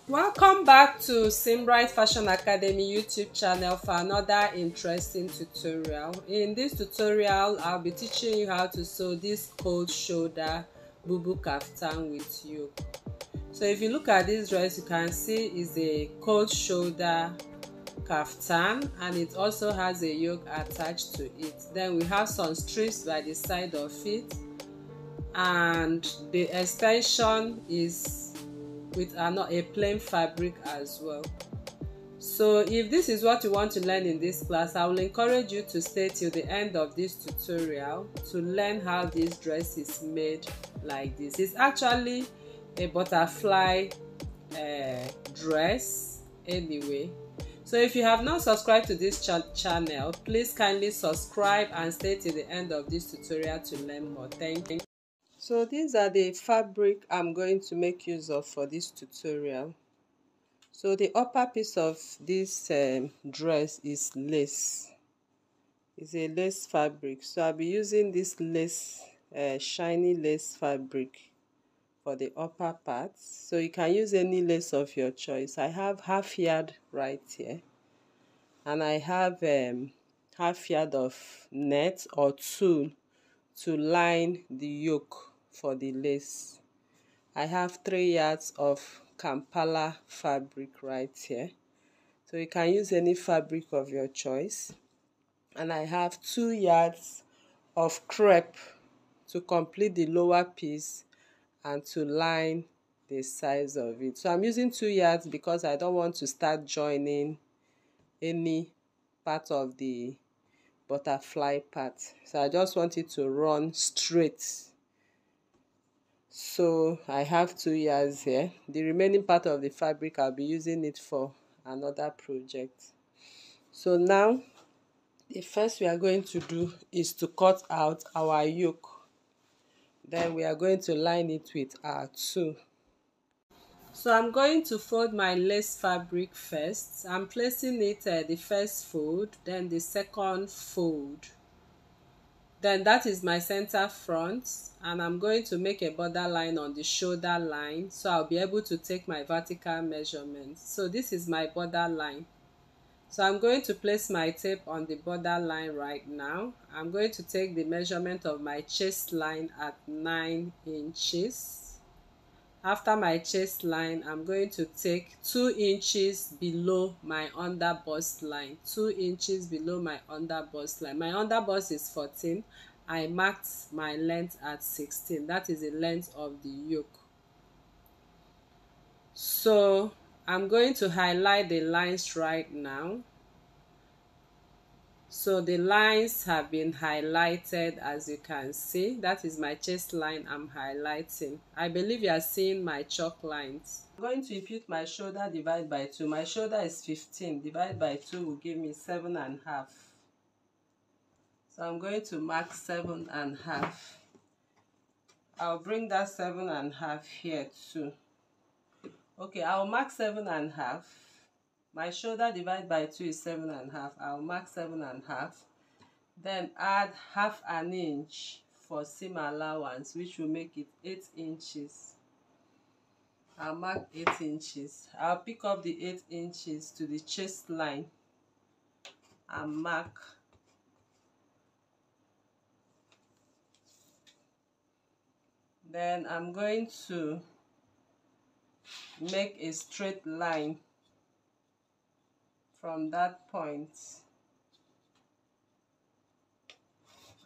Welcome back to Simbright Fashion Academy YouTube channel for another interesting tutorial. In this tutorial, I'll be teaching you how to sew this cold shoulder BUBU kaftan with yoke. So if you look at this dress, you can see it's a cold shoulder kaftan and it also has a yoke attached to it. Then we have some strips by the side of it, and the extension is with a plain fabric as well. So if this is what you want to learn in this class, I will encourage you to stay till the end of this tutorial to learn how this dress is made like this. It's actually a butterfly dress anyway. So if you have not subscribed to this channel, please kindly subscribe and stay till the end of this tutorial to learn more. Thank you. So these are the fabric I'm going to make use of for this tutorial. So the upper piece of this dress is lace. It's a lace fabric. So I'll be using this lace, shiny lace fabric for the upper part. So you can use any lace of your choice. I have half yard right here. And I have half yard of net or tulle to line the yoke for the lace. I have 3 yards of Kampala fabric right here, so you can use any fabric of your choice. And I have 2 yards of crepe to complete the lower piece and to line the size of it. So I'm using 2 yards because I don't want to start joining any part of the butterfly part, so I just want it to run straight. So I have 2 yards here. The remaining part of the fabric, I'll be using it for another project. So now the first we are going to do is to cut out our yoke. Then we are going to line it with our tulle. So I'm going to fold my lace fabric first. I'm placing it the first fold, then the second fold. Then that is my center front, and I'm going to make a border line on the shoulder line so I'll be able to take my vertical measurement. So this is my border line. So I'm going to place my tape on the border line right now. I'm going to take the measurement of my chest line at 9 inches. After my chest line, I'm going to take 2 inches below my under bust line. 2 inches below my under bust line. My under bust is 14. I marked my length at 16. That is the length of the yoke. So I'm going to highlight the lines right now. So the lines have been highlighted, as you can see. That is my chest line I'm highlighting. I believe you are seeing my chalk lines. I'm going to impute my shoulder divided by 2. My shoulder is 15. Divided by 2 will give me 7.5. So I'm going to mark 7.5. I'll bring that 7.5 here too. Okay, I'll mark 7.5. My shoulder divided by 2 is 7.5. I'll mark 7.5. Then add half an inch for seam allowance, which will make it 8 inches. I'll mark 8 inches. I'll pick up the 8 inches to the chest line and mark. Then I'm going to make a straight line from that point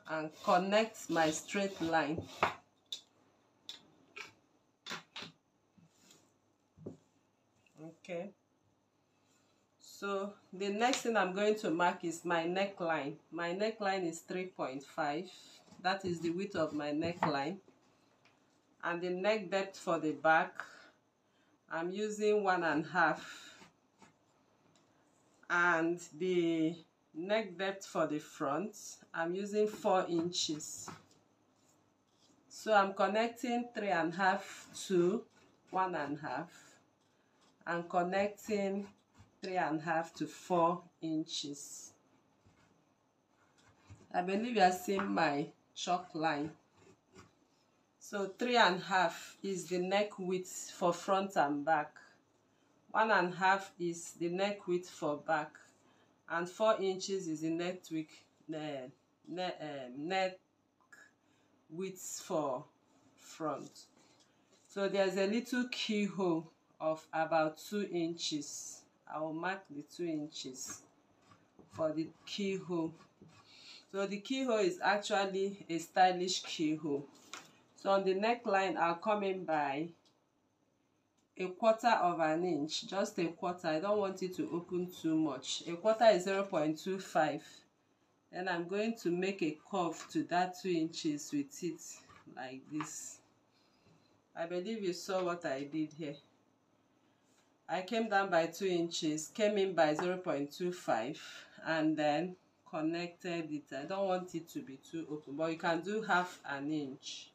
and connect my straight line. Okay. So the next thing I'm going to mark is my neckline. My neckline is 3.5. That is the width of my neckline. And the neck depth for the back, I'm using 1.5. And the neck depth for the front, I'm using 4 inches. So I'm connecting 3.5 to 1.5 and connecting 3.5 to 4 inches. I believe you are seeing my chalk line. So 3.5 is the neck width for front and back. 1.5 is the neck width for back, and 4 inches is the neck width for front. So there's a little keyhole of about 2 inches. I will mark the 2 inches for the keyhole. So the keyhole is actually a stylish keyhole. So on the neckline, I'll come in by 1/4 inch, just 1/4. I don't want it to open too much. 1/4 is 0.25. Then I'm going to make a curve to that 2 inches with it like this. I believe you saw what I did here. I came down by 2 inches, came in by 0.25, and then connected it. I don't want it to be too open, but you can do 1/2 inch.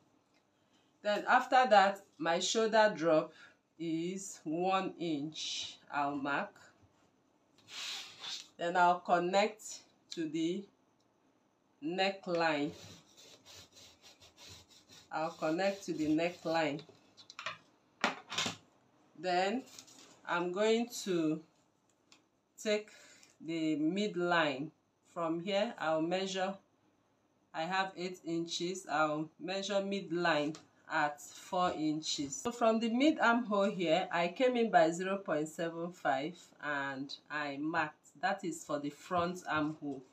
Then after that, my shoulder drop is 1 inch. I'll mark. Then I'll connect to the neckline. I'll connect to the neckline. Then I'm going to take the midline. From here, I'll measure. I have 8 inches. I'll measure midline at 4 inches. So from the mid armhole here, I came in by 0.75 and I marked. That is for the front armhole.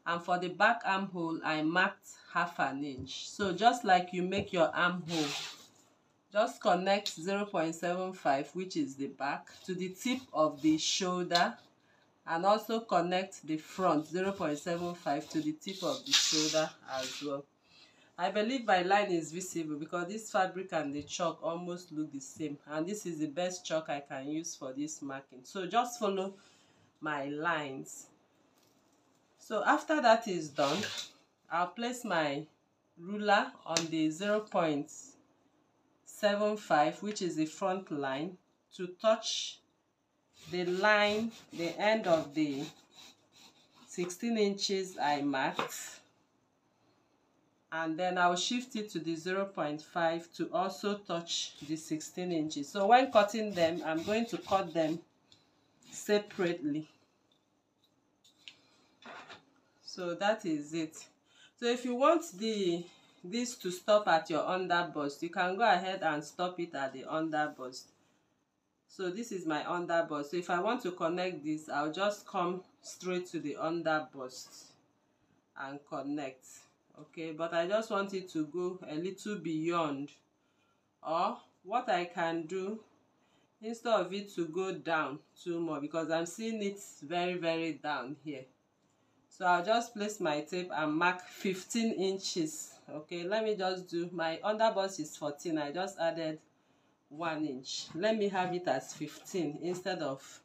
And for the back armhole, I marked 1/2 inch. So just like you make your armhole, just connect 0.75, which is the back, to the tip of the shoulder, and also connect the front 0.75 to the tip of the shoulder as well. I believe my line is visible because this fabric and the chalk almost look the same, and this is the best chalk I can use for this marking. So just follow my lines. So after that is done, I'll place my ruler on the 0.75, which is the front line, to touch the line, the end of the 16 inches I marked, and then I'll shift it to the 0.5 to also touch the 16 inches. So when cutting them, I'm going to cut them separately. So that is it. So if you want this to stop at your underbust, you can go ahead and stop it at the underbust. So this is my underbust. So if I want to connect this, I'll just come straight to the underbust and connect. Okay, but I just want it to go a little beyond. Or what I can do, instead of it to go down too much, because I'm seeing it very, very down here. So I'll just place my tape and mark 15 inches. Okay, let me just do, my underbust is 14. I just added 1 inch. Let me have it as 15 instead of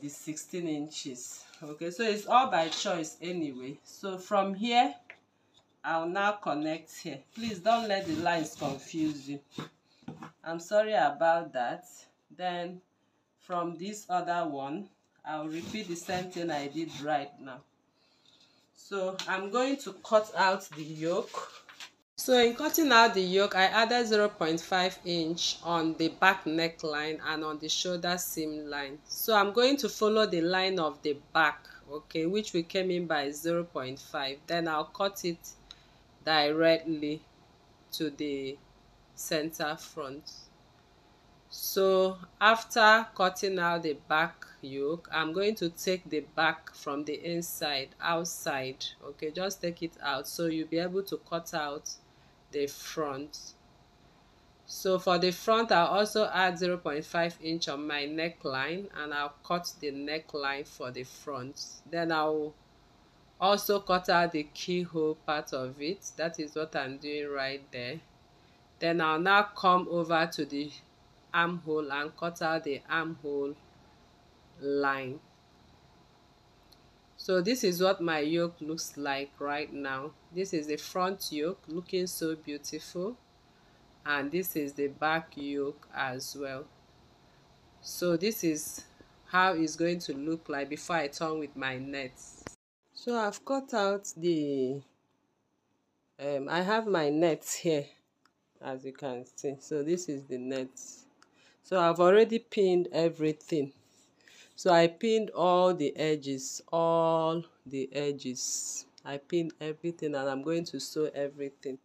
the 16 inches. Okay, so it's all by choice anyway. So from here, I'll now connect here. Please don't let the lines confuse you. I'm sorry about that. Then from this other one, I'll repeat the same thing I did right now. So I'm going to cut out the yoke. So in cutting out the yoke, I added 0.5 inch on the back neckline and on the shoulder seam line. So I'm going to follow the line of the back, okay, which we came in by 0.5. Then I'll cut it directly to the center front. So after cutting out the back yoke, I'm going to take the back from the inside outside. Okay, just take it out so you'll be able to cut out the front. So for the front, I'll also add 0.5 inch on my neckline and I'll cut the neckline for the front. Then I'll also cut out the keyhole part of it. That is what I'm doing right there. Then I'll now come over to the armhole and cut out the armhole line. So this is what my yoke looks like right now. This is the front yoke looking so beautiful, and this is the back yoke as well. So this is how it's going to look like before I turn with my nets. So I've cut out the I have my nets here, as you can see. So this is the net. So I've already pinned everything. So I pinned all the edges, I pinned everything, and I'm going to sew everything.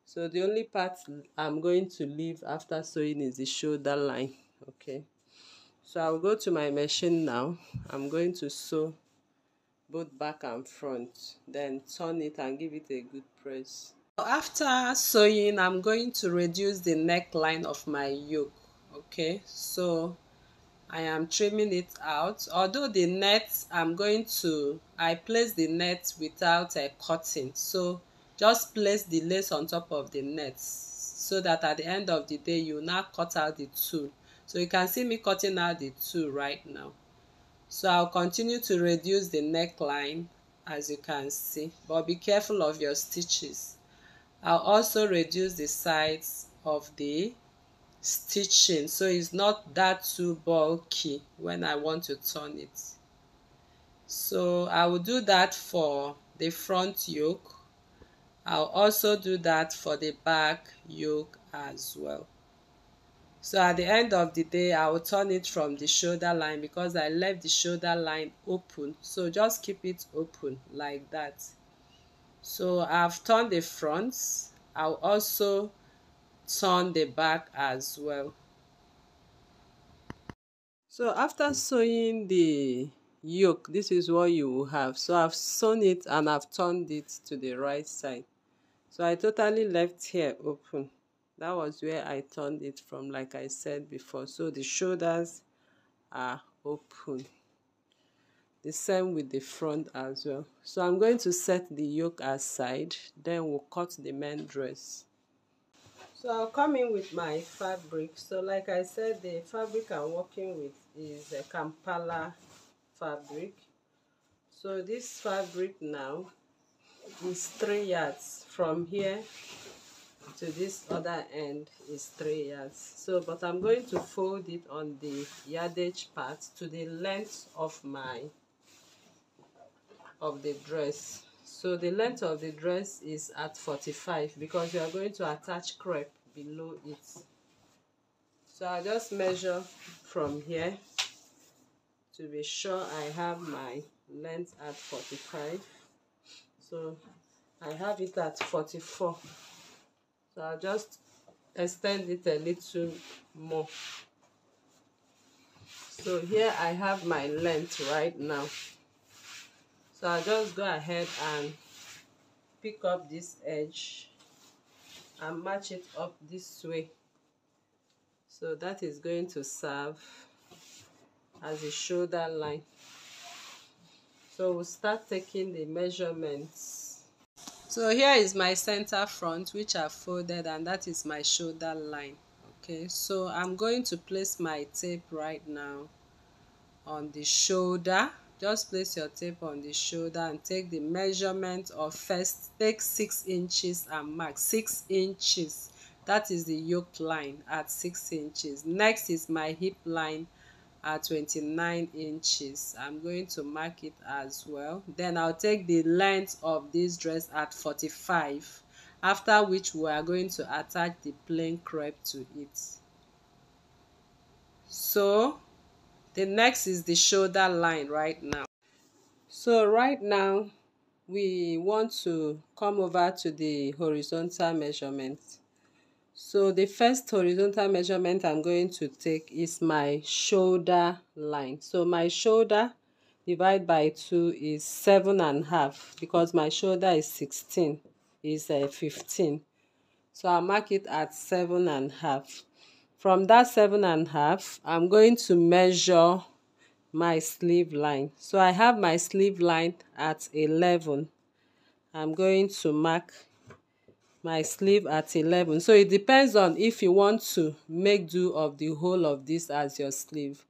So the only part I'm going to leave after sewing is the shoulder line. Okay, so I'll go to my machine now. I'm going to sew both back and front, then turn it and give it a good press. After sewing, I'm going to reduce the neckline of my yoke. Okay, so I am trimming it out. Although the net, I place the net without a cutting. So just place the lace on top of the net so that at the end of the day, you now cut out the tulle. So you can see me cutting out the tulle right now. So I'll continue to reduce the neckline, as you can see, but be careful of your stitches. I'll also reduce the sides of the stitching so it's not that too bulky when I want to turn it. So I will do that for the front yoke. I'll also do that for the back yoke as well. So at the end of the day, I will turn it from the shoulder line because I left the shoulder line open. So just keep it open like that. So I've turned the front. I'll also turn the back as well. So after sewing the yoke, this is what you will have. So I've sewn it and I've turned it to the right side. So I totally left here open. That was where I turned it from, like I said before. So the shoulders are open. The same with the front as well. So I'm going to set the yoke aside. Then we'll cut the main dress. So I'll come in with my fabric. So like I said, the fabric I'm working with is a Kampala fabric. So this fabric now is 3 yards. From here to this other end is 3 yards. So but I'm going to fold it on the yardage part to the length of the dress. So the length of the dress is at 45 because we are going to attach crepe below it. So I'll just measure from here to be sure I have my length at 45. So I have it at 44. So I'll just extend it a little more. So here I have my length right now. So I'll just go ahead and pick up this edge and match it up this way. So that is going to serve as a shoulder line. So we'll start taking the measurements. So here is my center front, which I've folded, and that is my shoulder line. Okay, so I'm going to place my tape right now on the shoulder. Just place your tape on the shoulder and take the measurement of first. Take 6 inches and mark 6 inches. That is the yoke line at 6 inches. Next is my hip line at 29 inches. I'm going to mark it as well. Then I'll take the length of this dress at 45, after which we are going to attach the plain crepe to it. So the next is the shoulder line right now. So right now we want to come over to the horizontal measurement. So the first horizontal measurement I'm going to take is my shoulder line. So my shoulder divided by 2 is 7.5 because my shoulder is 16, is 15. So I'll mark it at 7.5. From that 7.5, I'm going to measure my sleeve line. So I have my sleeve line at 11. I'm going to mark my sleeve at 11. So it depends on if you want to make do of the whole of this as your sleeve.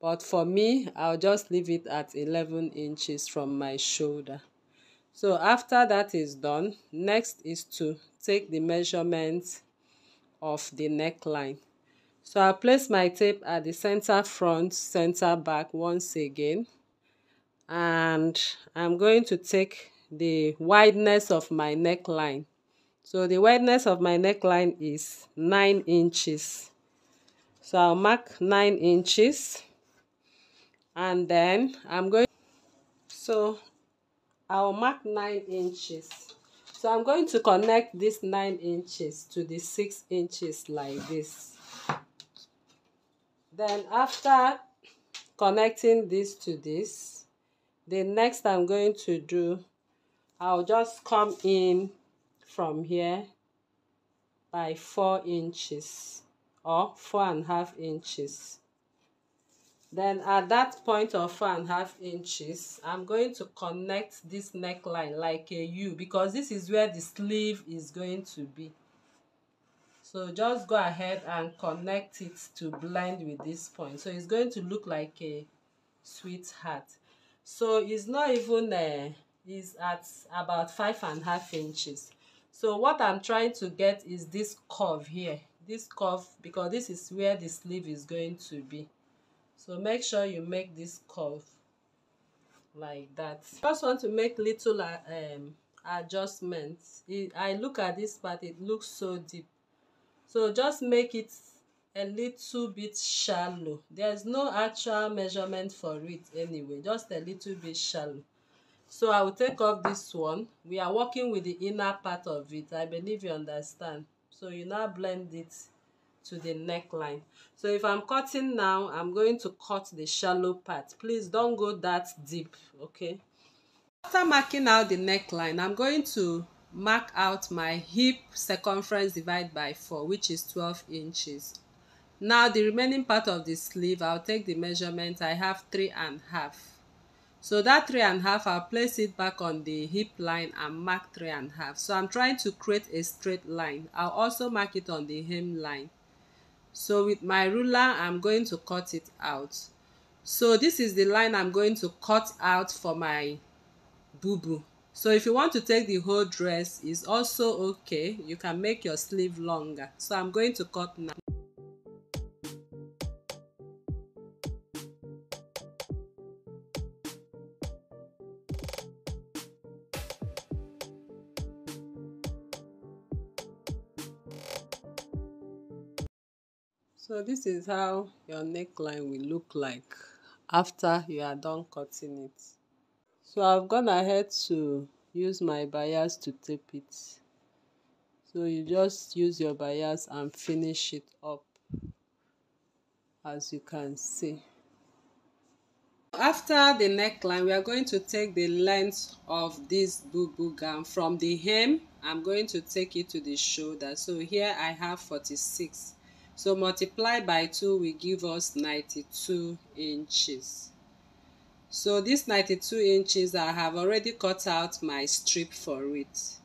But for me, I'll just leave it at 11 inches from my shoulder. So after that is done, next is to take the measurement of the neckline. So I'll place my tape at the center front, center back once again. And I'm going to take the wideness of my neckline. So the wideness of my neckline is 9 inches. So I'll mark 9 inches, and then I'll mark 9 inches. So I'm going to connect this 9 inches to the 6 inches like this. Then after connecting this to this, the next I'm going to do, I'll just come in from here by 4 inches or 4.5 inches. Then at that point of 4.5 inches, I'm going to connect this neckline like a U, because this is where the sleeve is going to be. So just go ahead and connect it to blend with this point. So it's going to look like a sweetheart. So it's not even it's at about 5.5 inches. So what I'm trying to get is this curve here, this curve, because this is where the sleeve is going to be. So make sure you make this curve like that. Just want to make little adjustments. I look at this part, it looks so deep. So just make it a little bit shallow. There's no actual measurement for it anyway, just a little bit shallow. So I will take off this one. We are working with the inner part of it. I believe you understand. So you now blend it to the neckline. So if I'm cutting now, I'm going to cut the shallow part. Please don't go that deep, okay? After marking out the neckline, I'm going to mark out my hip circumference divided by 4, which is 12 inches. Now the remaining part of the sleeve, I'll take the measurement. I have 3.5. So that 3.5, I'll place it back on the hip line and mark 3.5. So I'm trying to create a straight line. I'll also mark it on the hem line. So with my ruler, I'm going to cut it out. So this is the line I'm going to cut out for my BUBU. So if you want to take the whole dress, is also okay. You can make your sleeve longer. So I'm going to cut now. So this is how your neckline will look like after you are done cutting it. So I've gone ahead to use my bias to tape it. So you just use your bias and finish it up, as you can see. After the neckline, we are going to take the length of this BUBU gown from the hem. I'm going to take it to the shoulder. So here I have 46. So multiply by 2 will give us 92 inches. So this 92 inches, I have already cut out my strip for it.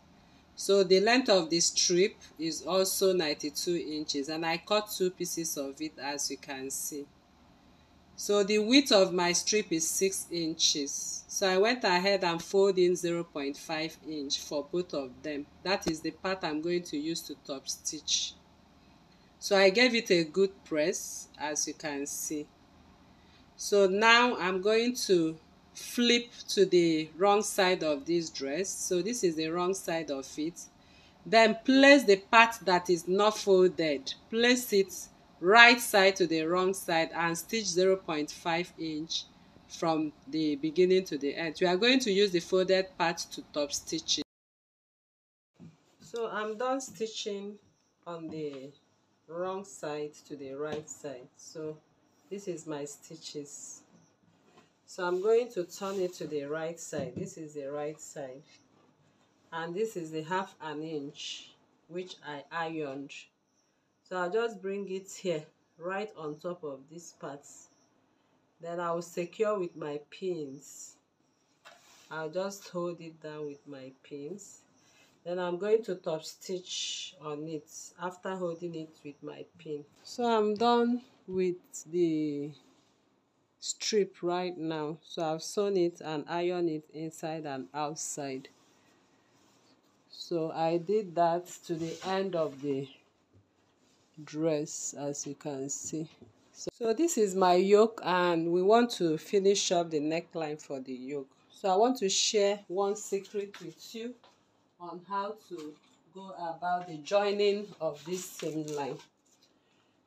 So the length of the strip is also 92 inches, and I cut 2 pieces of it, as you can see. So the width of my strip is 6 inches. So I went ahead and folded in 0.5 inch for both of them. That is the part I'm going to use to top stitch. So I gave it a good press, as you can see. So now I'm going to flip to the wrong side of this dress. So this is the wrong side of it. Then place the part that is not folded. Place it right side to the wrong side and stitch 0.5 inch from the beginning to the end. We are going to use the folded part to top stitch it. So I'm done stitching on the wrong side to the right side. So this is my stitches. So I'm going to turn it to the right side. This is the right side. And this is the 1/2 inch which I ironed. So I'll just bring it here, right on top of this part. Then I will secure with my pins. I'll just hold it down with my pins. Then I'm going to top stitch on it after holding it with my pin. So I'm done with the strip right now. So I've sewn it and ironed it inside and outside. So I did that to the end of the dress, as you can see. So this is my yoke, and we want to finish up the neckline for the yoke. So I want to share one secret with you on how to go about the joining of this seam line.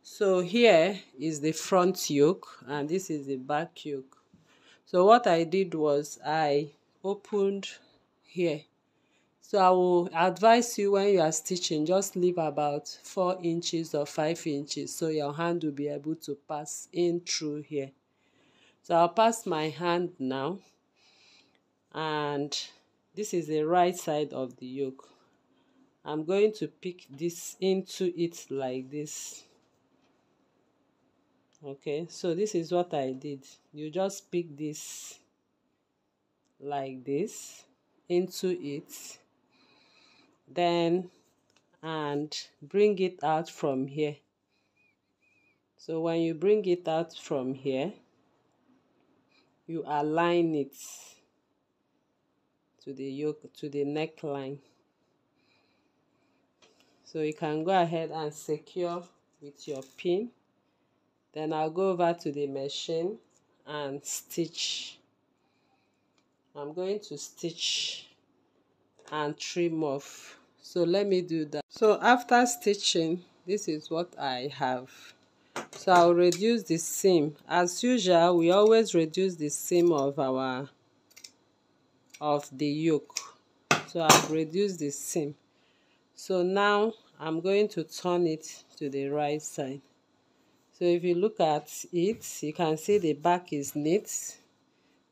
So here is the front yoke and this is the back yoke. So what I did was I opened here. So I will advise you, when you are stitching, just leave about 4 inches or 5 inches so your hand will be able to pass in through here. So I'll pass my hand now, and this is the right side of the yoke. I'm going to pick this into it like this. Okay, so this is what I did. You just pick this like this into it, then and bring it out from here. So when you bring it out from here, you align it to the yoke, to the neckline. So you can go ahead and secure with your pin. Then I'll go over to the machine and stitch. I'm going to stitch and trim off. So let me do that. So after stitching, this is what I have. So I'll reduce the seam. As usual, we always reduce the seam of the yoke. So I've reduced the seam. So now I'm going to turn it to the right side. So if you look at it, you can see the back is neat,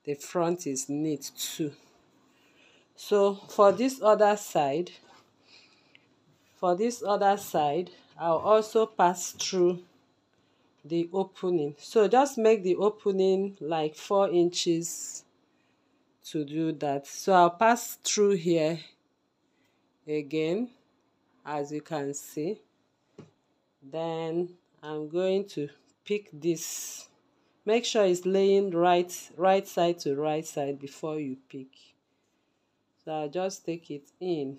the front is neat too. So for this other side, I'll also pass through the opening. So just make the opening like 4 inches to do that. So I'll pass through here again, as you can see. Then I'm going to pick this. Make sure it's laying right side to right side before you pick. So I'll just take it in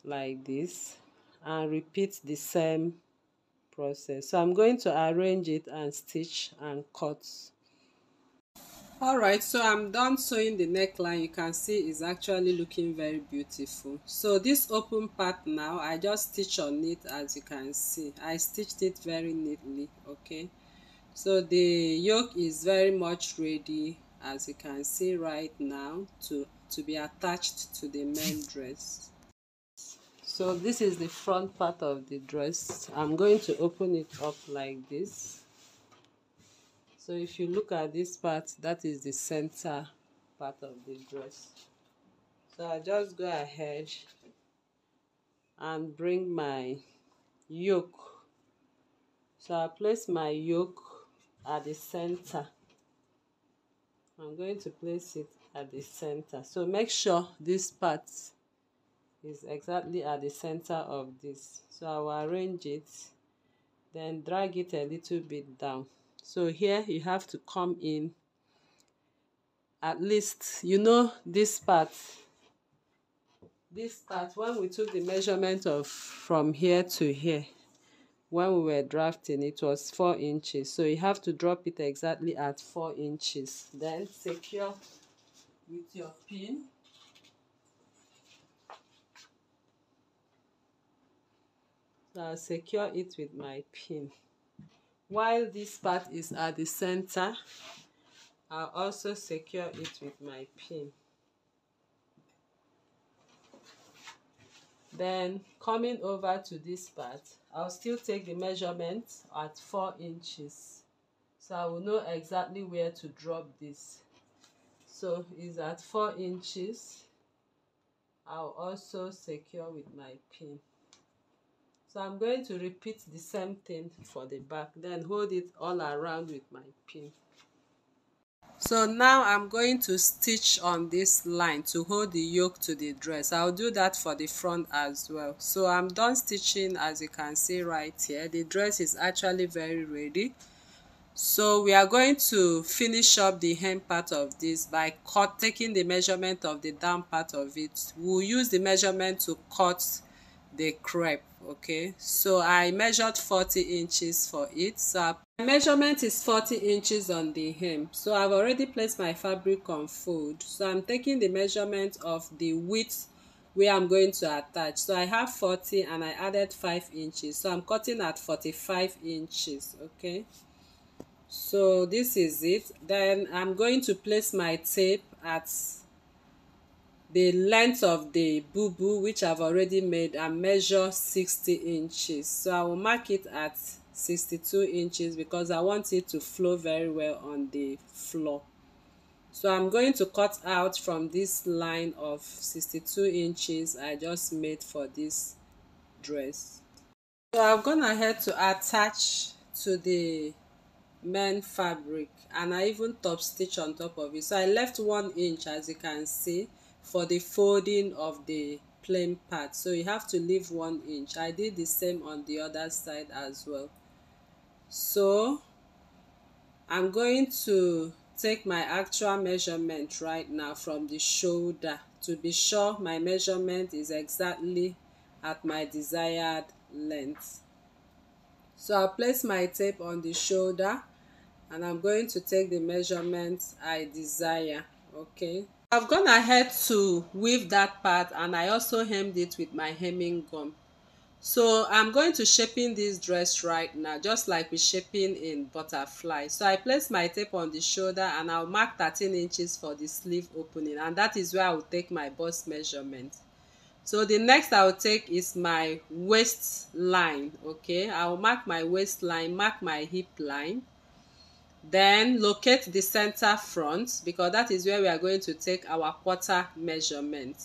like this and repeat the same process. So I'm going to arrange it and stitch and cut. Alright, so I'm done sewing the neckline. You can see it's actually looking very beautiful. So this open part now, I just stitch on it. As you can see, I stitched it very neatly. Okay, so the yoke is very much ready, as you can see right now, to be attached to the main dress. So this is the front part of the dress. I'm going to open it up like this. So if you look at this part, that is the center part of the dress. So I just go ahead and bring my yoke. So I place my yoke at the center. I'm going to place it at the center. So make sure this part is exactly at the center of this. So I will arrange it, then drag it a little bit down. So here you have to come in at least, you know, this part, when we took the measurement of from here to here, when we were drafting, it was 4 inches. So you have to drop it exactly at 4 inches. Then secure with your pin. So I'll secure it with my pin. While this part is at the center, I'll also secure it with my pin. Then coming over to this part, I'll still take the measurement at 4 inches. So I will know exactly where to drop this. So it's at 4 inches. I'll also secure with my pin. So I'm going to repeat the same thing for the back, then hold it all around with my pin. So now I'm going to stitch on this line to hold the yoke to the dress. I'll do that for the front as well. So I'm done stitching, as you can see right here. The dress is actually very ready. So we are going to finish up the hem part of this by taking the measurement of the down part of it. We'll use the measurement to cut the crepe. Okay, so I measured 40 inches for it. So my measurement is 40 inches on the hem. So I've already placed my fabric on fold. So I'm taking the measurement of the width where I'm going to attach. So I have 40 and I added 5 inches, so I'm cutting at 45 inches. Okay, so this is it. Then I'm going to place my tape at the length of the BUBU, which I've already made, and measure 60 inches. So I will mark it at 62 inches because I want it to flow very well on the floor. So I'm going to cut out from this line of 62 inches I just made for this dress. So I've gone ahead to attach to the main fabric, and I even top stitch on top of it. So I left 1 inch, as you can see, for the folding of the plain part. So you have to leave 1 inch. I did the same on the other side as well. So I'm going to take my actual measurement right now from the shoulder to be sure my measurement is exactly at my desired length. So I'll place my tape on the shoulder and I'm going to take the measurement I desire. Okay, I've gone ahead to weave that part, and I also hemmed it with my hemming gum. So I'm going to shaping this dress right now, just like we're shaping in butterfly. So I place my tape on the shoulder and I'll mark 13 inches for the sleeve opening, and that is where I will take my bust measurement. So the next I will take is my waistline. Okay, I will mark my waistline, mark my hip line, then locate the center front, because that is where we are going to take our quarter measurement.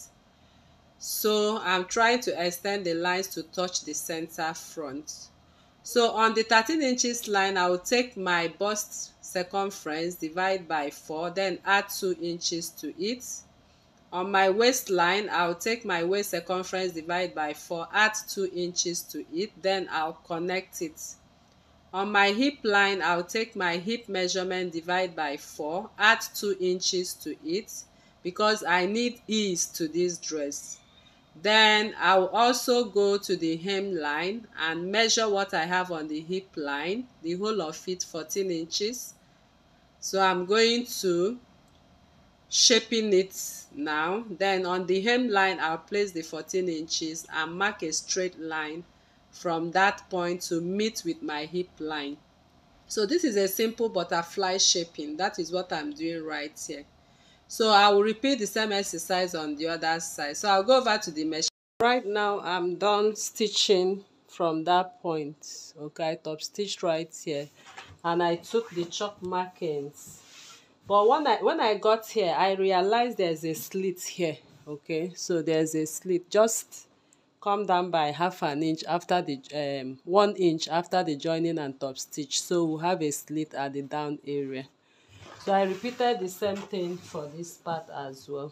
So I'm trying to extend the lines to touch the center front. So on the 13 inches line, I will take my bust circumference, divide by 4, then add 2 inches to it. On my waistline, I'll take my waist circumference, divide by 4, add 2 inches to it, then I'll connect it. On my hip line, I'll take my hip measurement, divide by 4, add 2 inches to it, because I need ease to this dress. Then I'll also go to the hemline and measure what I have on the hip line, the whole of it 14 inches. So I'm going to shaping it now. Then on the hemline, I'll place the 14 inches and mark a straight line from that point to meet with my hip line. So this is a simple butterfly shaping. That is what I'm doing right here. So I will repeat the same exercise on the other side. So I'll go over to the machine. Right now I'm done stitching from that point. Okay, I top stitched right here and I took the chalk markings. But when I got here, I realized there's a slit here. Okay, so there's a slit. Just come down by half an inch after the 1 inch after the joining and top stitch. So we'll have a slit at the down area. So I repeated the same thing for this part as well.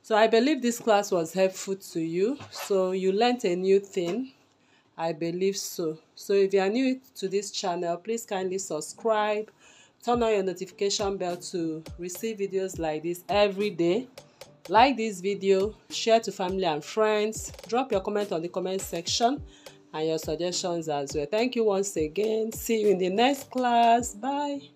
So I believe this class was helpful to you. So you learned a new thing. I believe so. So if you are new to this channel, please kindly subscribe. Turn on your notification bell to receive videos like this every day. Like this video, share to family and friends. Drop your comment on the comment section and your suggestions as well. Thank you once again. See you in the next class. Bye.